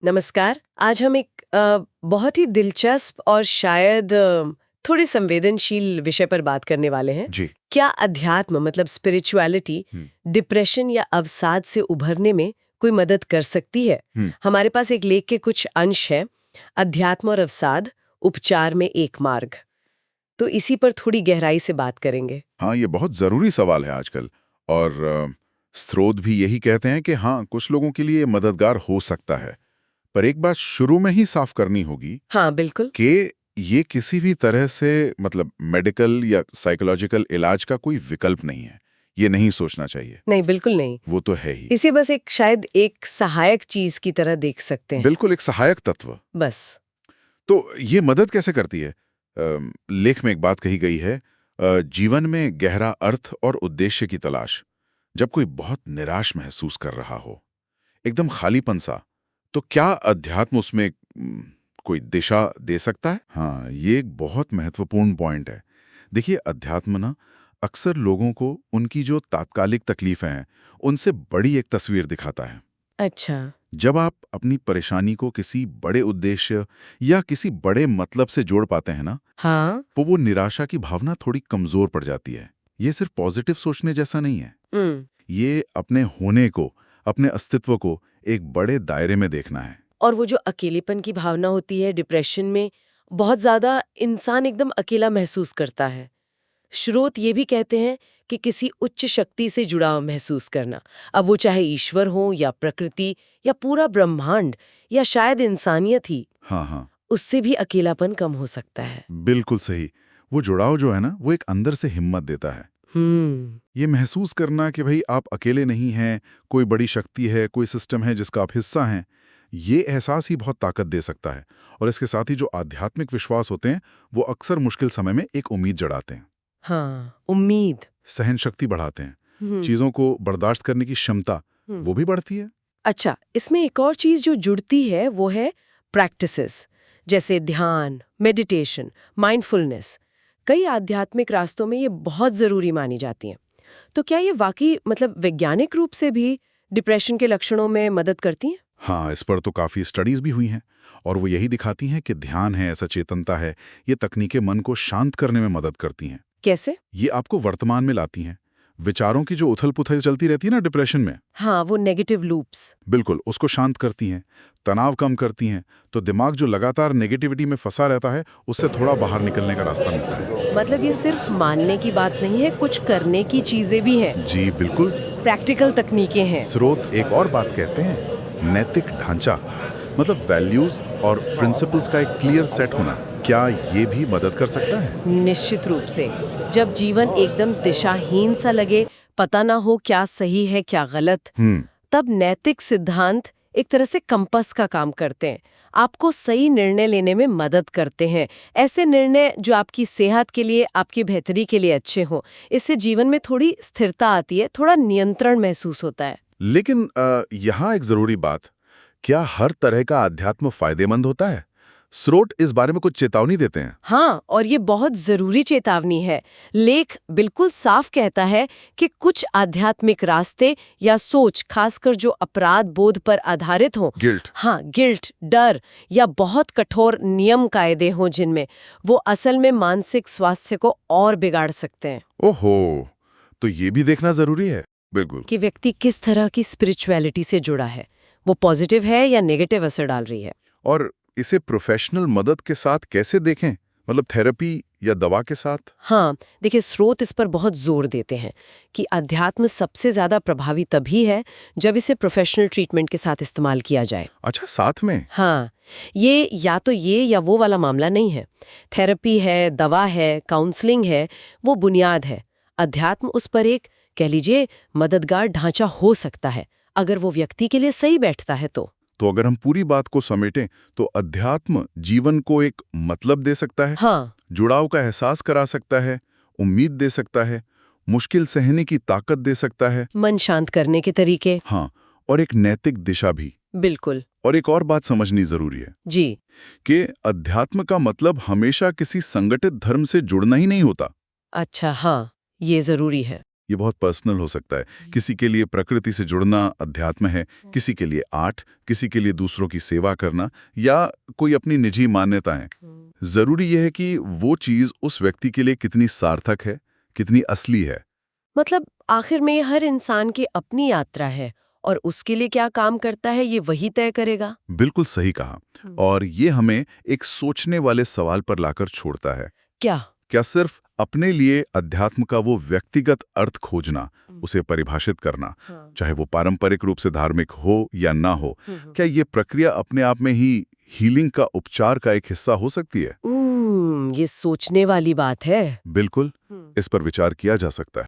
नमस्कार। आज हम एक बहुत ही दिलचस्प और शायद थोड़े संवेदनशील विषय पर बात करने वाले हैं। जी। क्या अध्यात्म मतलब स्पिरिचुअलिटी डिप्रेशन या अवसाद से उभरने में कोई मदद कर सकती है? हमारे पास एक लेख के कुछ अंश हैं, अध्यात्म और अवसाद, उपचार में एक मार्ग। तो इसी पर थोड़ी गहराई से बात करेंगे। हाँ, ये बहुत ज़रूरी सवाल है आजकल। और स्रोत भी यही कहते हैं कि हाँ, कुछ लोगों के लिए मददगार हो सकता है। पर एक बात शुरू में ही साफ करनी होगी हाँ, बिल्कुल। कि ये किसी भी तरह से मतलब मेडिकल या साइकोलॉजिकल इलाज का कोई विकल्प नहीं है। ये नहीं सोचना चाहिए। नहीं, बिल्कुल नहीं। वो तो है ही। इसे बस एक शायद एक सहायक चीज की तरह देख सकते हैं। बिल्कुल एक सहायक तत्व। बस। तो ये मदद कैसे करती है? लेख में एक बात कही गई है, जीवन में गहरा अर्थ और उद्देश्य की तलाश। जब कोई बहुत निराश महसूस कर रहा हो, एकदम खालीपन सा, तो क्या अध्यात्म उसमें कोई दिशा दे सकता है? हाँ, ये एक बहुत महत्वपूर्ण पॉइंट है। देखिए, अध्यात्म ना अक्सर लोगों को उनकी जो तात्कालिक तकलीफें हैं, उनसे बड़ी एक तस्वीर दिखाता है। अच्छा। जब आप अपनी परेशानी को किसी बड़े उद्देश्य या किसी बड़े मतलब से जोड़ पाते हैं ना, हाँ। तो वो निराशा की भावना थोड़ी कमजोर पड़ जाती है। ये सिर्फ पॉजिटिव सोचने जैसा नहीं है। ये अपने होने को, अपने अस्तित्व को एक बड़े दायरे में देखना है। और वो जो अकेलेपन की भावना होती है डिप्रेशन में, बहुत ज्यादा इंसान एकदम अकेला महसूस करता है। स्रोत ये भी कहते हैं कि किसी उच्च शक्ति से जुड़ाव महसूस करना, अब वो चाहे ईश्वर हो या प्रकृति या पूरा ब्रह्मांड या शायद इंसानियत ही, हाँ हाँ, उससे भी अकेलापन कम हो सकता है। बिल्कुल सही। वो जुड़ाव जो है ना, वो एक अंदर से हिम्मत देता है। ये महसूस करना कि भाई आप अकेले नहीं हैं, कोई बड़ी शक्ति है, कोई सिस्टम है जिसका आप हिस्सा हैं, ये एहसास ही बहुत ताकत दे सकता है। और इसके साथ ही जो आध्यात्मिक विश्वास होते हैं, वो अक्सर मुश्किल समय में एक उम्मीद जगाते हैं, हाँ, उम्मीद। सहन शक्ति बढ़ाते हैं, हम्म। चीज़ों को बर्दाश्त करने की क्षमता वो भी बढ़ती है। अच्छा, इसमें एक और चीज जो जुड़ती है वो है प्रैक्टिसेस, जैसे ध्यान, मेडिटेशन, माइंडफुलनेस। कई आध्यात्मिक रास्तों में ये बहुत जरूरी मानी जाती हैं। तो क्या ये वाकई मतलब वैज्ञानिक रूप से भी डिप्रेशन के लक्षणों में मदद करती हैं? हाँ, इस पर तो काफ़ी स्टडीज़ भी हुई हैं और वो यही दिखाती हैं कि ध्यान है, सचेतनता है, ये तकनीकें मन को शांत करने में मदद करती हैं। कैसे? ये आपको वर्तमान में लाती हैं। विचारों की जो उथल-पुथल चलती रहती है ना डिप्रेशन में, हाँ, वो नेगेटिव लूप्स। बिल्कुल, उसको शांत करती हैं, तनाव कम करती हैं, तो दिमाग जो लगातार नेगेटिविटी में फंसा रहता है, उससे थोड़ा बाहर निकलने का रास्ता मिलता है। मतलब ये सिर्फ मानने की बात नहीं है, कुछ करने की चीजें भी हैं, जी, बिल्कुल। प्रैक्टिकल तकनीकें हैं। स्रोत एक और बात कहते हैं, नैतिक ढांचा, मतलब वैल्यूज़ और प्रिंसिपल्स का एक क्लियर सेट होना, क्या ये भी मदद कर सकता है? निश्चित रूप से। जब जीवन एकदम दिशाहीन सा लगे, पता ना हो क्या सही है क्या गलत, तब नैतिक सिद्धांत एक तरह से कंपास का काम करते हैं, आपको सही निर्णय लेने में मदद करते हैं। ऐसे निर्णय जो आपकी सेहत के लिए, आपकी बेहतरी के लिए अच्छे हों। इससे जीवन में थोड़ी स्थिरता आती है, थोड़ा नियंत्रण महसूस होता है। लेकिन यहाँ एक ज़रूरी बात, क्या हर तरह का अध्यात्म फ़ायदेमंद होता है? स्रोत इस बारे में कुछ चेतावनी देते हैं। हाँ, और ये बहुत जरूरी चेतावनी है। लेख बिल्कुल साफ कहता है कि कुछ आध्यात्मिक रास्ते या सोच, खासकर जो अपराध बोध पर आधारित हो, गिल्ट। हाँ, गिल्ट, डर या बहुत कठोर नियम कायदे हों जिनमें, वो असल में मानसिक स्वास्थ्य को और बिगाड़ सकते हैं। ओहो, तो ये भी देखना ज़रूरी है। बिल्कुल। कि व्यक्ति किस तरह की स्पिरिचुअलिटी से जुड़ा है, वो पॉजिटिव है या नेगेटिव असर डाल रही है। और इसे प्रोफेशनल मदद के साथ कैसे देखें? मतलब थेरेपी या दवा के साथ? हाँ, देखिए, स्रोत इस पर बहुत जोर देते हैं कि अध्यात्म सबसे ज्यादा प्रभावी तभी है जब इसे प्रोफेशनल ट्रीटमेंट के साथ इस्तेमाल किया जाए। अच्छा, साथ में? हाँ, ये या तो ये या वो वाला मामला नहीं है। थेरेपी है, दवा है, काउंसलिंग है, वो बुनियाद है। अध्यात्म उस पर एक, कह लीजिए, मददगार ढांचा हो सकता है, अगर वो व्यक्ति के लिए सही बैठता है तो अगर हम पूरी बात को समेटें, तो अध्यात्म जीवन को एक मतलब दे सकता है, हाँ, जुड़ाव का एहसास करा सकता है, उम्मीद दे सकता है, मुश्किल सहने की ताकत दे सकता है, मन शांत करने के तरीके। हाँ, और एक नैतिक दिशा भी। बिल्कुल। और एक और बात समझनी जरूरी है जी। कि अध्यात्म का मतलब हमेशा किसी संगठित धर्म से जुड़ना ही नहीं होता। अच्छा, हाँ, ये जरूरी है। ये बहुत पर्सनल हो सकता है। किसी के लिए प्रकृति से जुड़ना अध्यात्म है, किसी के लिए आर्ट, किसी के लिए दूसरों की सेवा करना या कोई अपनी निजी मान्यताएं। जरूरी यह है कि वो चीज उस व्यक्ति के लिए कितनी सार्थक है, कितनी असली है। मतलब आखिर में हर इंसान की अपनी यात्रा है और उसके लिए क्या काम करता है ये वही तय करेगा। बिल्कुल सही कहा। और ये हमें एक सोचने वाले सवाल पर लाकर छोड़ता है। क्या सिर्फ अपने लिए अध्यात्म का वो व्यक्तिगत अर्थ खोजना, उसे परिभाषित करना, चाहे वो पारंपरिक रूप से धार्मिक हो या ना हो, क्या ये प्रक्रिया अपने आप में ही हीलिंग का, उपचार का एक हिस्सा हो सकती है? ये सोचने वाली बात है। बिल्कुल, इस पर विचार किया जा सकता है।